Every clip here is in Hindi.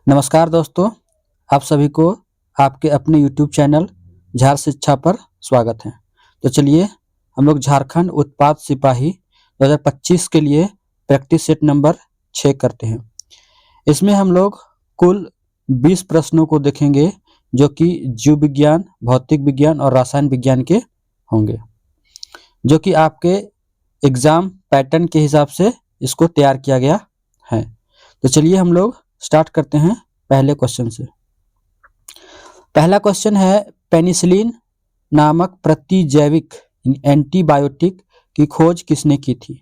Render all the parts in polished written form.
नमस्कार दोस्तों, आप सभी को आपके अपने यूट्यूब चैनल झार शिक्षा पर स्वागत है। तो चलिए हम लोग झारखंड उत्पाद सिपाही 2025 के लिए प्रैक्टिस सेट नंबर 6 करते हैं। इसमें हम लोग कुल 20 प्रश्नों को देखेंगे जो कि जीव विज्ञान, भौतिक विज्ञान और रसायन विज्ञान के होंगे, जो कि आपके एग्जाम पैटर्न के हिसाब से इसको तैयार किया गया है। तो चलिए हम लोग स्टार्ट करते हैं पहले क्वेश्चन से। पहला क्वेश्चन है, पेनिसिलिन नामक प्रतिजैविक एंटीबायोटिक की खोज किसने की थी?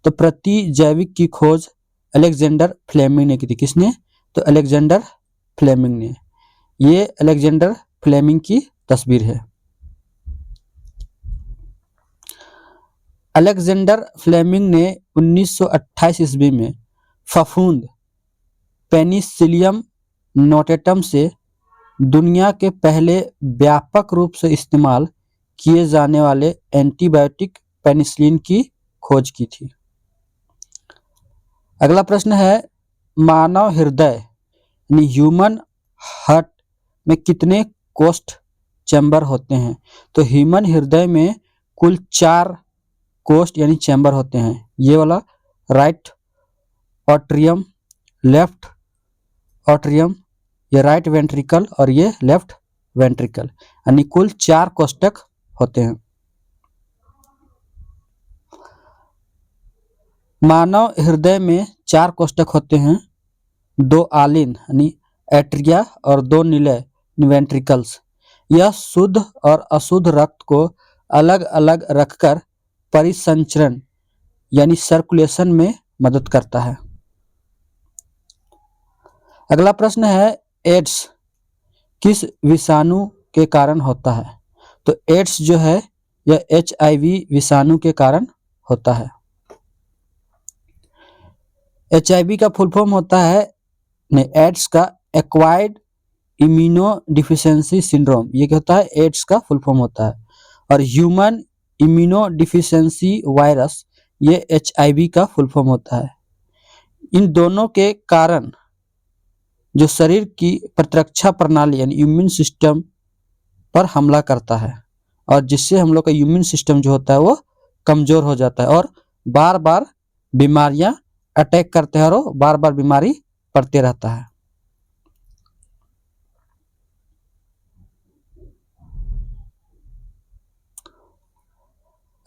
तो प्रतिजैविक की खोज अलेक्जेंडर फ्लेमिंग ने की थी। किसने? तो अलेक्जेंडर फ्लेमिंग ने। ये अलेक्जेंडर फ्लेमिंग की तस्वीर है। अलेक्जेंडर फ्लेमिंग ने 1928 ईस्वी में फफूंद पेनिसिलियम नोटेटम से दुनिया के पहले व्यापक रूप से इस्तेमाल किए जाने वाले एंटीबायोटिक पेनिसिलिन की खोज की थी। अगला प्रश्न है, मानव हृदय यानी ह्यूमन हार्ट में कितने कोष्ठ चैम्बर होते हैं? तो ह्यूमन हृदय में कुल 4 कोष्ठ यानी चैम्बर होते हैं। ये वाला राइट ऑट्रियम, लेफ्ट ऑट्रियम, ये राइट वेंट्रिकल और ये लेफ्ट वेंट्रिकल, यानी कुल 4 कोष्ठक होते हैं। मानव हृदय में 4 कोष्ठक होते हैं, 2 आलिन यानी एट्रिया और 2 निलय वेंट्रिकल्स। यह शुद्ध और अशुद्ध रक्त को अलग अलग रखकर परिसंचरण यानी सर्कुलेशन में मदद करता है। अगला प्रश्न है, एड्स किस विषाणु के कारण होता है? तो एड्स जो है यह HIV विषाणु के कारण होता है। HIV का फुल फॉर्म होता है एड्स का एक्वायर्ड इम्यूनो डिफिशियंसी सिंड्रोम। ये क्या होता है? एड्स का फुल फॉर्म होता है। और ह्यूमन इम्यूनो डिफिशियंसी वायरस ये HIV का फुल फॉर्म होता है। इन दोनों के कारण जो शरीर की प्रतिरक्षा प्रणाली यानी इम्यून सिस्टम पर हमला करता है और जिससे हम लोग का इम्यून सिस्टम जो होता है वो कमजोर हो जाता है और बार बार बीमारियां अटैक करते हैं और बार बार बीमारी पड़ते रहता है।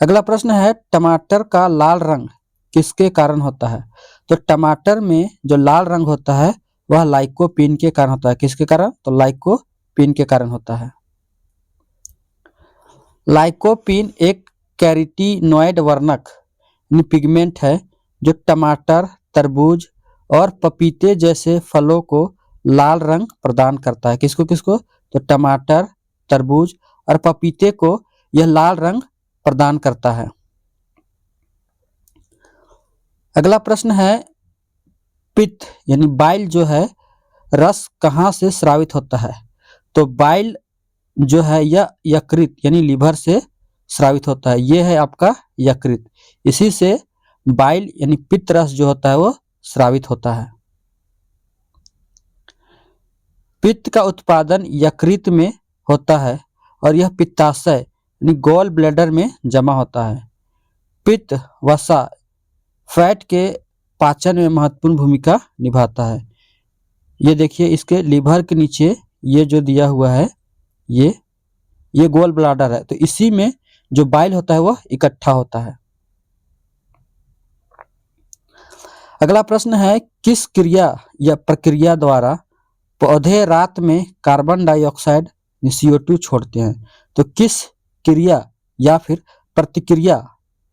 अगला प्रश्न है, टमाटर का लाल रंग किसके कारण होता है? तो टमाटर में जो लाल रंग होता है वह लाइकोपीन के कारण होता है। किसके कारण? तो लाइकोपीन के कारण होता है। लाइकोपीन एक कैरोटीनॉइड वर्णक पिगमेंट है जो टमाटर, तरबूज और पपीते जैसे फलों को लाल रंग प्रदान करता है। किसको किसको? तो टमाटर, तरबूज और पपीते को यह लाल रंग प्रदान करता है। अगला प्रश्न है, पित्त यानी बाइल जो है रस कहाँ से स्रावित होता है? तो बाइल जो है यह यकृत यानी लीवर से स्रावित होता है। यह है आपका यकृत, इसी से बाइल यानी पित्त रस जो होता है वो स्रावित होता है। पित्त का उत्पादन यकृत में होता है और यह पित्ताशय यानी गॉल ब्लैडर में जमा होता है। पित्त वसा फैट के पाचन में महत्वपूर्ण भूमिका निभाता है। ये देखिए इसके लीवर के नीचे ये जो दिया हुआ है ये गॉल ब्लैडर है, तो इसी में जो बाइल होता है वह इकट्ठा होता है। अगला प्रश्न है, किस क्रिया या प्रक्रिया द्वारा पौधे रात में कार्बन डाइऑक्साइड CO2 छोड़ते हैं? तो किस क्रिया या फिर प्रतिक्रिया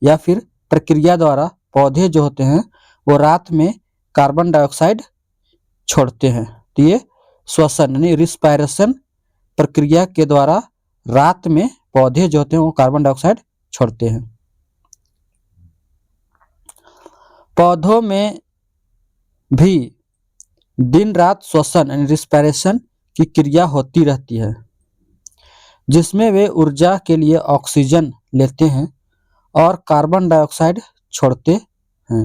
या फिर प्रक्रिया द्वारा पौधे जो होते हैं वो रात में कार्बन डाइऑक्साइड छोड़ते हैं? तो ये श्वसन यानी रिस्पायरेशन प्रक्रिया के द्वारा रात में पौधे जो होते हैं वो कार्बन डाइऑक्साइड छोड़ते हैं। पौधों में भी दिन रात श्वसन यानी रिस्पायरेशन की क्रिया होती रहती है जिसमें वे ऊर्जा के लिए ऑक्सीजन लेते हैं और कार्बन डाइऑक्साइड छोड़ते हैं।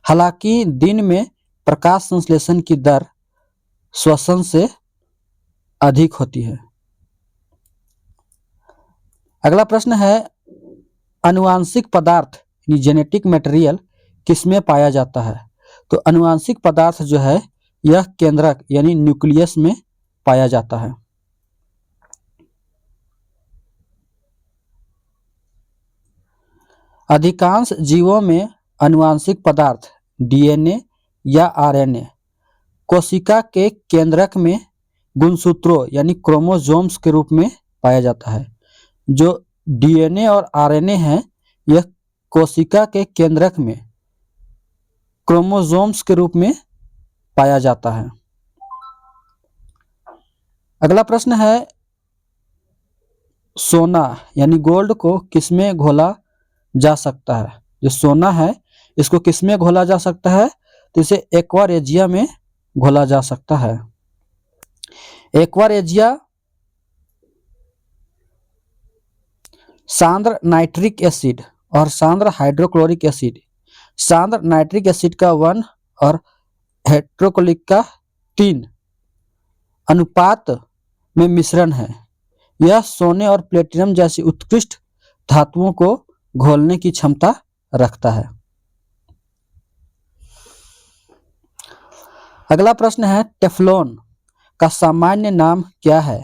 हालांकि दिन में प्रकाश संश्लेषण की दर श्वसन से अधिक होती है। अगला प्रश्न है, आनुवांशिक पदार्थ यानी जेनेटिक मटेरियल किसमें पाया जाता है? तो आनुवांशिक पदार्थ जो है यह केंद्रक यानी न्यूक्लियस में पाया जाता है। अधिकांश जीवों में आनुवांशिक पदार्थ डीएनए या आरएनए कोशिका के केंद्रक में गुणसूत्रों यानी क्रोमोसोम्स के रूप में पाया जाता है। जो डीएनए और आरएनए है यह कोशिका के केंद्रक में क्रोमोसोम्स के रूप में पाया जाता है। अगला प्रश्न है, सोना यानी गोल्ड को किसमें घोला जा सकता है? जो सोना है इसको किसमें घोला जा सकता है? तो इसे एक्वा रेजिया में घोला जा सकता है। एक्वा रेजिया सांद्र नाइट्रिक एसिड और सांद्र हाइड्रोक्लोरिक एसिड, सांद्र नाइट्रिक एसिड का 1 और हाइड्रोक्लोरिक का 3 अनुपात में मिश्रण है। यह सोने और प्लेटिनम जैसी उत्कृष्ट धातुओं को घोलने की क्षमता रखता है। अगला प्रश्न है, टेफ्लॉन का सामान्य नाम क्या है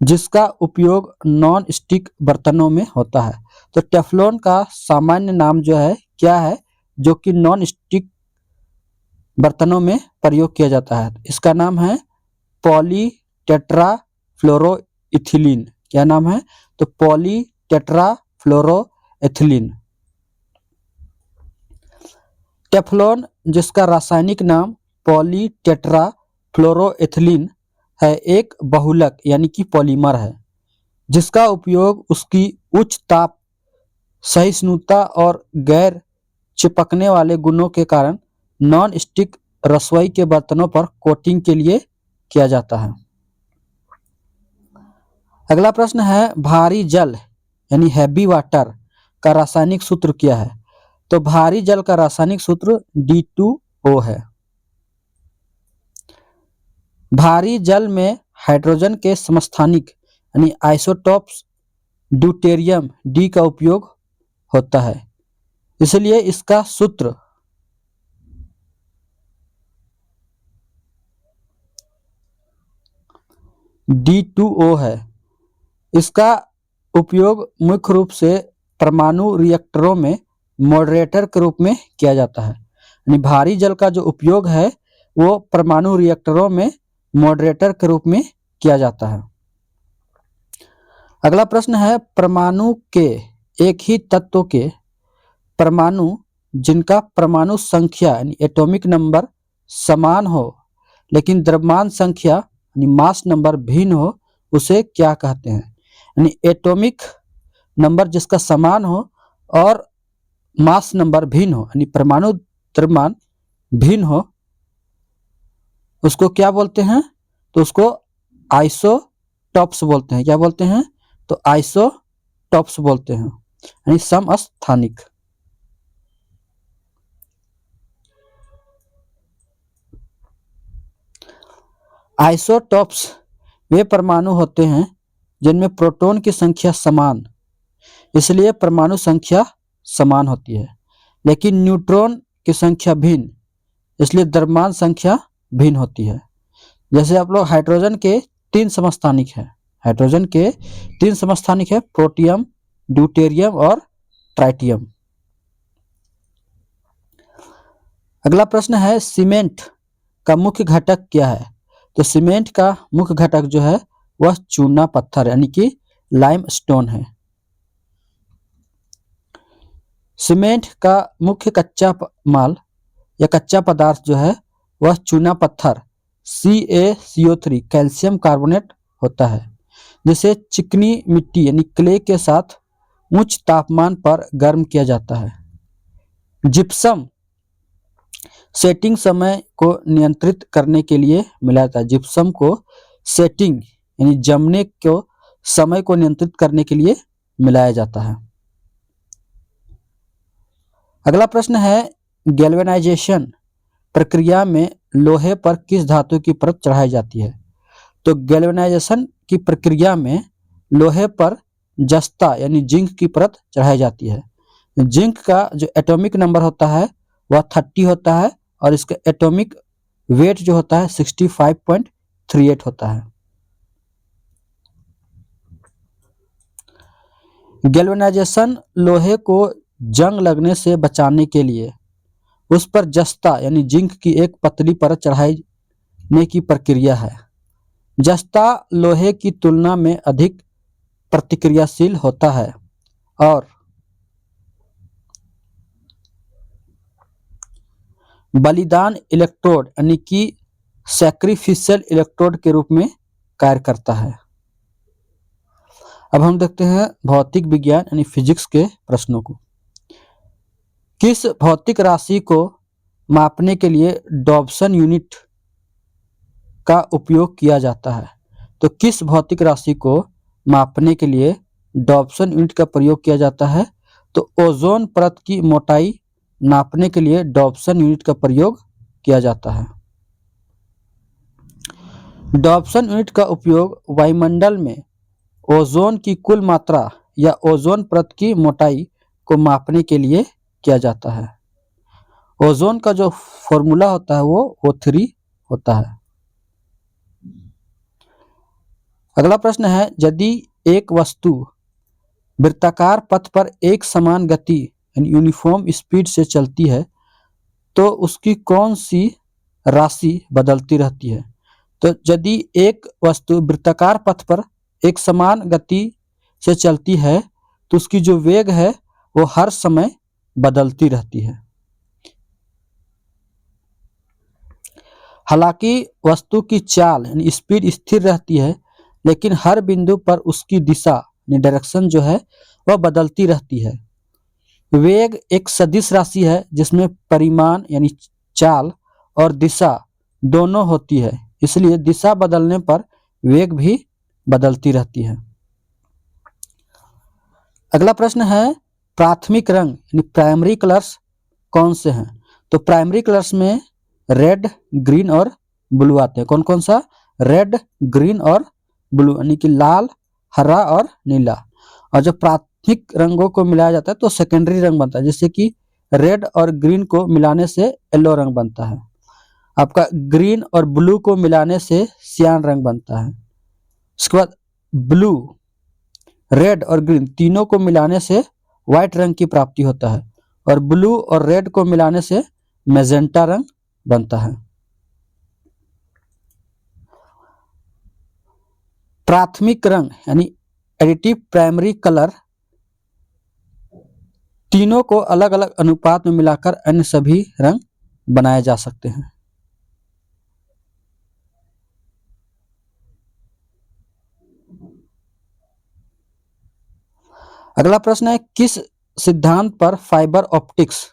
जिसका उपयोग नॉन स्टिक बर्तनों में होता है? तो टेफ्लॉन का सामान्य नाम जो है क्या है जो कि नॉन स्टिक बर्तनों में प्रयोग किया जाता है? इसका नाम है पॉलीटेट्राफ्लोरोइथिलीन। क्या नाम है? तो पॉलीटेट्राफ्लोरोइथिलीन। टेफ्लॉन जिसका रासायनिक नाम पॉलीटेट्राफ्लोरोइथिलीन है एक बहुलक यानी कि पॉलीमर है जिसका उपयोग उसकी उच्च ताप सहिष्णुता और गैर चिपकने वाले गुणों के कारण नॉन स्टिक रसोई के बर्तनों पर कोटिंग के लिए किया जाता है। अगला प्रश्न है, भारी जल यानी हैवी वाटर का रासायनिक सूत्र क्या है? तो भारी जल का रासायनिक सूत्र D2O है। भारी जल में हाइड्रोजन के समस्थानिक यानी आइसोटोप्स ड्यूटेरियम D का उपयोग होता है, इसलिए इसका सूत्र D2O है। इसका उपयोग मुख्य रूप से परमाणु रिएक्टरों में मॉडरेटर के रूप में किया जाता है। यानी भारी जल का जो उपयोग है वो परमाणु रिएक्टरों में मॉडरेटर के रूप में किया जाता है। अगला प्रश्न है, परमाणु के एक ही तत्व के परमाणु जिनका परमाणु संख्या यानी एटॉमिक नंबर समान हो लेकिन द्रव्यमान संख्या यानी मास नंबर भिन्न हो उसे क्या कहते हैं? यानी एटॉमिक नंबर जिसका समान हो और मास नंबर भिन्न हो यानी परमाणु द्रव्यमान भिन्न हो उसको क्या बोलते हैं? तो उसको आइसोटॉप्स बोलते हैं। क्या बोलते हैं? तो आइसोटॉप्स बोलते हैं यानी समस्थानिक। आइसोटॉप्स वे परमाणु होते हैं जिनमें प्रोटॉन की संख्या समान, इसलिए परमाणु संख्या समान होती है, लेकिन न्यूट्रॉन की संख्या भिन्न, इसलिए द्रव्यमान संख्या भिन्न होती है। जैसे आप लोग हाइड्रोजन के 3 समस्थानिक हैं, हाइड्रोजन के 3 समस्थानिक है, प्रोटियम, ड्यूटेरियम और ट्राइटियम। अगला प्रश्न है, सीमेंट का मुख्य घटक क्या है? तो सीमेंट का मुख्य घटक जो है वह चूना पत्थर यानी कि लाइमस्टोन है। सीमेंट का मुख्य कच्चा माल या कच्चा पदार्थ जो है वह चूना पत्थर CaCO3 कैल्शियम कार्बोनेट होता है, जिसे चिकनी मिट्टी यानी क्ले के साथ उच्च तापमान पर गर्म किया जाता है। जिप्सम सेटिंग समय को नियंत्रित करने के लिए मिला जाता है। जिप्सम को सेटिंग यानी जमने को समय को नियंत्रित करने के लिए मिलाया जाता है। अगला प्रश्न है, गैल्वेनाइजेशन प्रक्रिया में लोहे पर किस धातु की परत चढ़ाई जाती है? तो गैल्वेनाइजेशन की प्रक्रिया में लोहे पर जस्ता यानी जिंक की परत चढ़ाई जाती है। जिंक का जो एटॉमिक नंबर होता है वह 30 होता है और इसका एटॉमिक वेट जो होता है 65.38 होता है। गैल्वेनाइजेशन लोहे को जंग लगने से बचाने के लिए उस पर जस्ता यानी जिंक की एक पतली परत चढ़ाने की प्रक्रिया है। जस्ता लोहे की तुलना में अधिक प्रतिक्रियाशील होता है और बलिदान इलेक्ट्रोड यानी कि सैक्रिफिशियल इलेक्ट्रोड के रूप में कार्य करता है। अब हम देखते हैं भौतिक विज्ञान यानी फिजिक्स के प्रश्नों को। किस भौतिक राशि को मापने के लिए डॉब्सन यूनिट का उपयोग किया जाता है? तो किस भौतिक राशि को मापने के लिए डॉब्सन यूनिट का प्रयोग किया जाता है? तो ओजोन परत की मोटाई नापने के लिए डॉब्सन यूनिट का प्रयोग किया जाता है। डॉब्सन यूनिट का उपयोग वायुमंडल में ओजोन की कुल मात्रा या ओजोन परत की मोटाई को मापने के लिए किया जाता है। ओजोन का जो फॉर्मूला होता है वो O3 होता है। अगला प्रश्न है, यदि एक वस्तु वृत्ताकार पथ पर एक समान गति यानी यूनिफॉर्म स्पीड से चलती है तो उसकी कौन सी राशि बदलती रहती है? तो यदि एक वस्तु वृत्ताकार पथ पर एक समान गति से चलती है तो उसकी जो वेग है वो हर समय बदलती रहती है। हालांकि वस्तु की चाल यानी स्पीड स्थिर रहती है लेकिन हर बिंदु पर उसकी दिशा यानी डायरेक्शन जो है वह बदलती रहती है। वेग एक सदिश राशि है जिसमें परिमाण यानी चाल और दिशा दोनों होती है, इसलिए दिशा बदलने पर वेग भी बदलती रहती है। अगला प्रश्न है, प्राथमिक रंग यानी प्राइमरी कलर्स कौन से हैं? तो प्राइमरी कलर्स में रेड, ग्रीन और ब्लू आते हैं। कौन कौन सा? रेड, ग्रीन और ब्लू यानी कि लाल, हरा और नीला। और जब प्राथमिक रंगों को मिलाया जाता है तो सेकेंडरी रंग बनता है, जैसे कि रेड और ग्रीन को मिलाने से येलो रंग बनता है। आपका ग्रीन और ब्लू को मिलाने से सियान रंग बनता है। उसके बाद ब्लू, रेड और ग्रीन तीनों को मिलाने से व्हाइट रंग की प्राप्ति होता है और ब्लू और रेड को मिलाने से मैजेंटा रंग बनता है। प्राथमिक रंग यानी एडिटिव प्राइमरी कलर तीनों को अलग अलग अनुपात में मिलाकर अन्य सभी रंग बनाए जा सकते हैं। अगला प्रश्न है, किस सिद्धांत पर फाइबर ऑप्टिक्स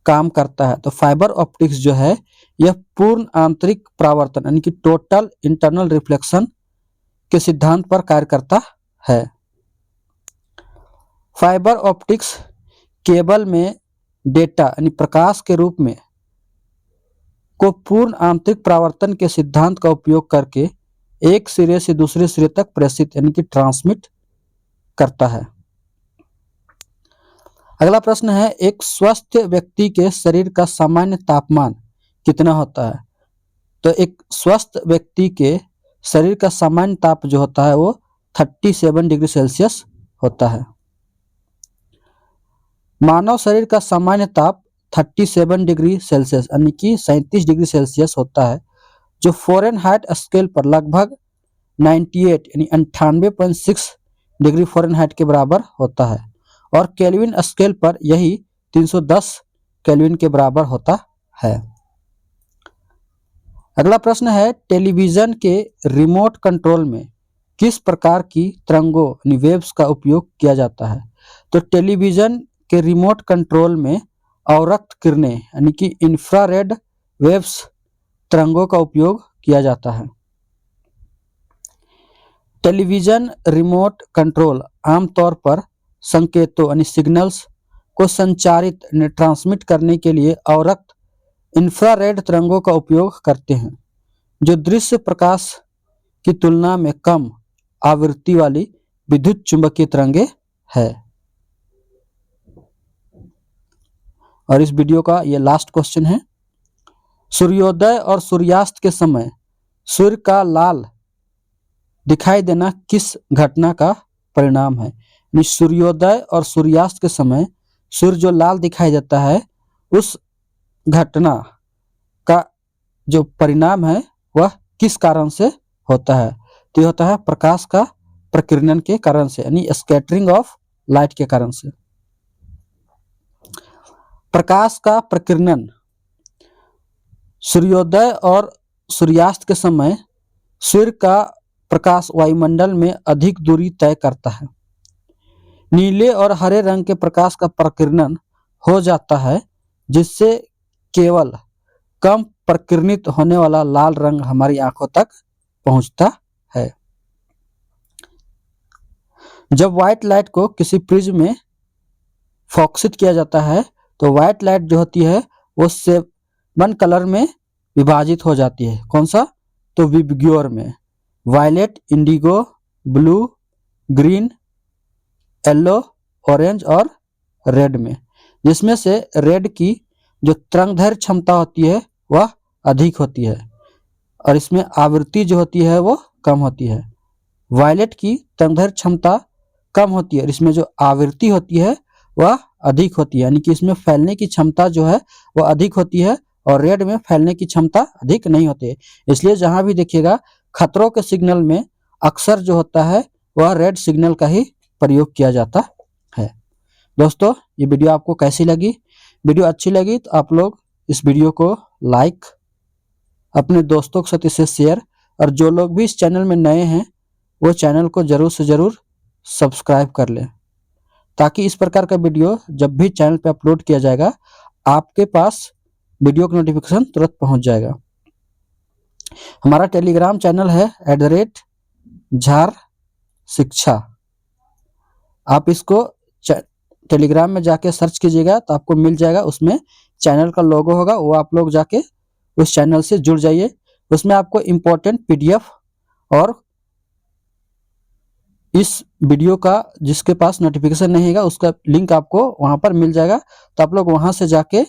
काम करता है? तो फाइबर ऑप्टिक्स जो है यह पूर्ण आंतरिक परावर्तन यानी कि टोटल इंटरनल रिफ्लेक्शन के सिद्धांत पर कार्य करता है। फाइबर ऑप्टिक्स केबल में डेटा यानी प्रकाश के रूप में को पूर्ण आंतरिक परावर्तन के सिद्धांत का उपयोग करके एक सिरे से दूसरे सिरे तक प्रेषित यानी कि ट्रांसमिट करता है। अगला प्रश्न है, एक स्वस्थ व्यक्ति के शरीर का सामान्य तापमान कितना होता है? तो एक स्वस्थ व्यक्ति के शरीर का सामान्य ताप जो होता है वो 37 डिग्री सेल्सियस होता है। मानव शरीर का सामान्य ताप 37 डिग्री सेल्सियस यानी कि 37 डिग्री सेल्सियस होता है, जो फ़ारेनहाइट स्केल पर लगभग 98 यानी 98.6 डिग्री फ़ारेनहाइट के बराबर होता है और केल्विन स्केल पर यही 310 केल्विन के बराबर होता है। अगला प्रश्न है, टेलीविजन के रिमोट कंट्रोल में किस प्रकार की तरंगों यानी वेव्स का उपयोग किया जाता है? तो टेलीविजन के रिमोट कंट्रोल में अवरक्त किरणें यानी कि इंफ्रारेड वेव्स तरंगों का उपयोग किया जाता है। टेलीविजन रिमोट कंट्रोल आमतौर पर संकेतों यानी सिग्नल्स को संचारित यानी ट्रांसमिट करने के लिए अवरक्त इंफ्रारेड तरंगों का उपयोग करते हैं, जो दृश्य प्रकाश की तुलना में कम आवृत्ति वाली विद्युत चुंबकीय तरंगे है। और इस वीडियो का ये लास्ट क्वेश्चन है, सूर्योदय और सूर्यास्त के समय सूर्य का लाल दिखाई देना किस घटना का परिणाम है? सूर्योदय और सूर्यास्त के समय सूर्य जो लाल दिखाई देता है, उस घटना का जो परिणाम है वह किस कारण से होता है? तो ये होता है प्रकाश का प्रकीर्णन के कारण से, यानी स्कैटरिंग ऑफ लाइट के कारण से। प्रकाश का प्रकीर्णन सूर्योदय और सूर्यास्त के समय सूर्य का प्रकाश वायुमंडल में अधिक दूरी तय करता है। नीले और हरे रंग के प्रकाश का प्रकीर्णन हो जाता है, जिससे केवल कम प्रकीर्णित होने वाला लाल रंग हमारी आंखों तक पहुंचता है। जब व्हाइट लाइट को किसी प्रिज्म में फोकसित किया जाता है, तो व्हाइट लाइट जो होती है वो 7 कलर में विभाजित हो जाती है। कौन सा? तो विबग्योर में, violet, indigo, blue, green, yellow, orange और रेड में, जिसमें से रेड की जो तरंगदैर्घ्य क्षमता होती है वह अधिक होती है और इसमें आवृत्ति जो होती है वो कम होती है। वायलेट की तरंगदैर्घ्य क्षमता कम होती है और इसमें जो आवृत्ति होती है वह अधिक होती है, यानी कि इसमें फैलने की क्षमता जो है वह अधिक होती है और रेड में फैलने की क्षमता अधिक नहीं होती है। इसलिए जहां भी देखिएगा खतरों के सिग्नल में अक्सर जो होता है वह रेड सिग्नल का ही प्रयोग किया जाता है। दोस्तों, ये वीडियो आपको कैसी लगी? वीडियो अच्छी लगी तो आप लोग इस वीडियो को लाइक, अपने दोस्तों के साथ इसे शेयर, और जो लोग भी इस चैनल में नए हैं वो चैनल को जरूर से जरूर सब्सक्राइब कर लें, ताकि इस प्रकार का वीडियो जब भी चैनल पे अपलोड किया जाएगा आपके पास वीडियो का नोटिफिकेशन तुरंत पहुंच जाएगा। हमारा टेलीग्राम चैनल है @झार शिक्षा। आप इसको टेलीग्राम में जाके सर्च कीजिएगा तो आपको मिल जाएगा, उसमें चैनल का लोगो होगा, वो आप लोग जाके उस चैनल से जुड़ जाइए। उसमें आपको इम्पोर्टेंट PDF और इस वीडियो का जिसके पास नोटिफिकेशन नहीं है उसका लिंक आपको वहां पर मिल जाएगा, तो आप लोग वहां से जाके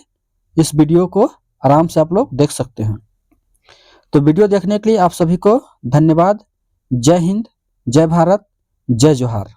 इस वीडियो को आराम से आप लोग देख सकते हैं। तो वीडियो देखने के लिए आप सभी को धन्यवाद। जय हिंद, जय भारत, जय जोहार।